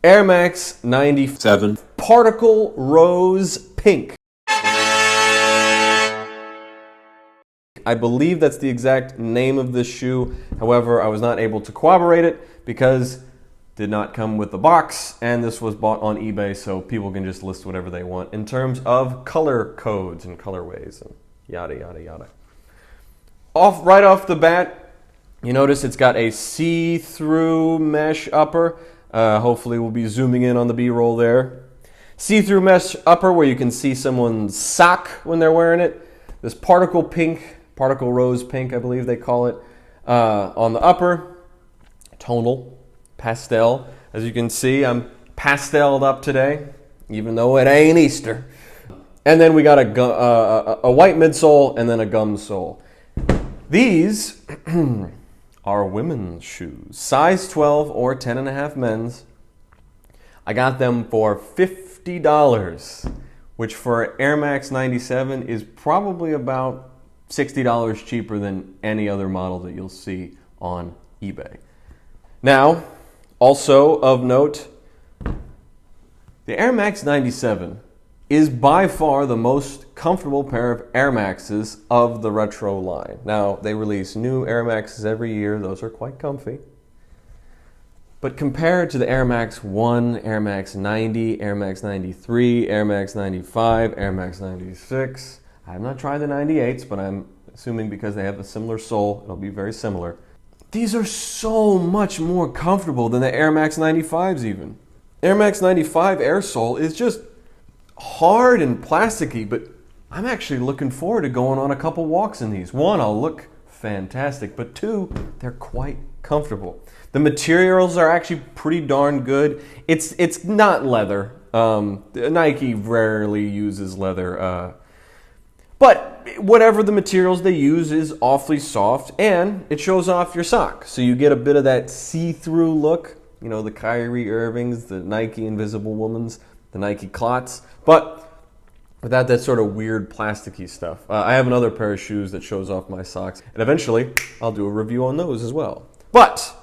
Air Max 97 Particle Rose Pink. I believe that's the exact name of this shoe. However, I was not able to corroborate it because it did not come with the box, and this was bought on eBay, so people can just list whatever they want in terms of color codes and colorways and yada, yada, yada. Right off the bat, you notice it's got a see-through mesh upper. Hopefully we'll be zooming in on the B-roll there. See-through mesh upper where you can see someone's sock when they're wearing it. This particle rose pink, I believe they call it, on the upper. Tonal, pastel. As you can see, I'm pasteled up today, even though it ain't Easter. And then we got a white midsole and then a gum sole. These are women's shoes, size 12 or 10.5 men's. I got them for $50, which for Air Max 97 is probably about $60 cheaper than any other model that you'll see on eBay. Now, also of note, the Air Max 97 is by far the most comfortable pair of Air Maxes of the retro line. Now, they release new Air Maxes every year. Those are quite comfy. But compared to the Air Max 1, Air Max 90, Air Max 93, Air Max 95, Air Max 96, I have not tried the 98s, but I'm assuming because they have a similar sole, it'll be very similar. These are so much more comfortable than the Air Max 95s even. Air Max 95 air sole is just hard and plasticky, but I'm actually looking forward to going on a couple walks in these. One, I'll look fantastic, but two, they're quite comfortable. The materials are actually pretty darn good. It's not leather. Nike rarely uses leather, but whatever the materials they use is awfully soft, and it shows off your sock, so you get a bit of that see-through look. You know, the Kyrie Irvings, the Nike Invisible Womans, the Nike Clots, but without that sort of weird plasticky stuff. I have another pair of shoes that shows off my socks, and eventually I'll do a review on those as well. But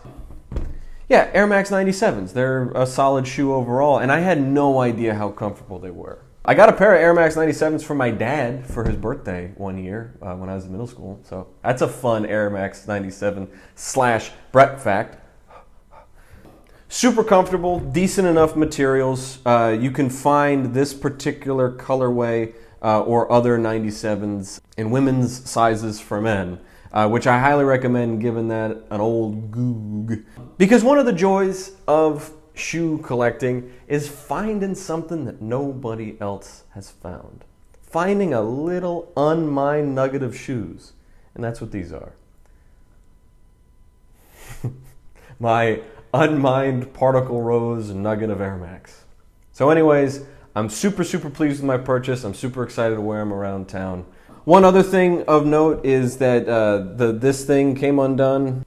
yeah, Air Max 97s, they're a solid shoe overall, and I had no idea how comfortable they were. I got a pair of Air Max 97s for my dad for his birthday one year when I was in middle school, so that's a fun Air Max 97 / Brett fact. Super comfortable, decent enough materials. You can find this particular colorway or other 97s in women's sizes for men, which I highly recommend giving that an old goog. Because one of the joys of shoe collecting is finding something that nobody else has found. Finding a little unmined nugget of shoes. And that's what these are. My unmined particle rose nugget of Air Max. So anyways, I'm super pleased with my purchase. I'm super excited to wear them around town. One other thing of note is that this thing came undone.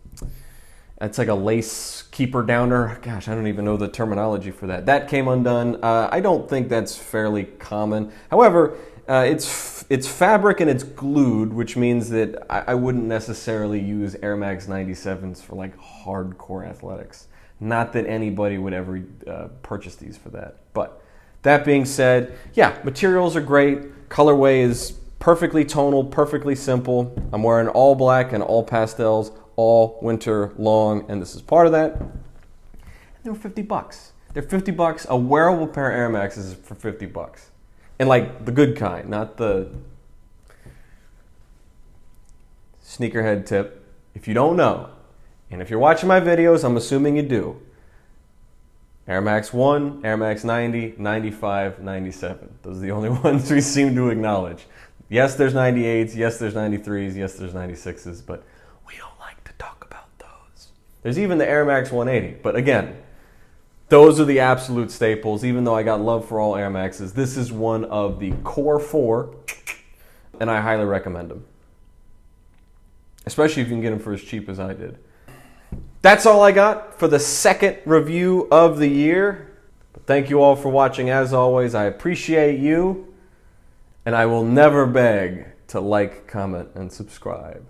It's like a lace keeper downer. Gosh, I don't even know the terminology for that. That came undone. I don't think that's fairly common. However, it's fabric and it's glued, which means that I wouldn't necessarily use Air Max 97s for like hardcore athletics. Not that anybody would ever purchase these for that. But that being said, yeah, materials are great. Colorway is perfectly tonal, perfectly simple. I'm wearing all black and all pastels all winter long, and this is part of that. And they were $50. They're $50. A wearable pair of Air Maxes for $50. And like the good kind, not the sneakerhead tip. If you don't know, and if you're watching my videos, I'm assuming you do. Air Max 1, Air Max 90, 95, 97. Those are the only ones we seem to acknowledge. Yes, there's 98s, yes, there's 93s, yes, there's 96s, but we don't like to talk about those. There's even the Air Max 180, but again, those are the absolute staples. Even though I got love for all Air Maxes, this is one of the core 4, and I highly recommend them. Especially if you can get them for as cheap as I did. That's all I got for the second review of the year. But thank you all for watching. As always, I appreciate you, and I will never beg to like, comment, and subscribe.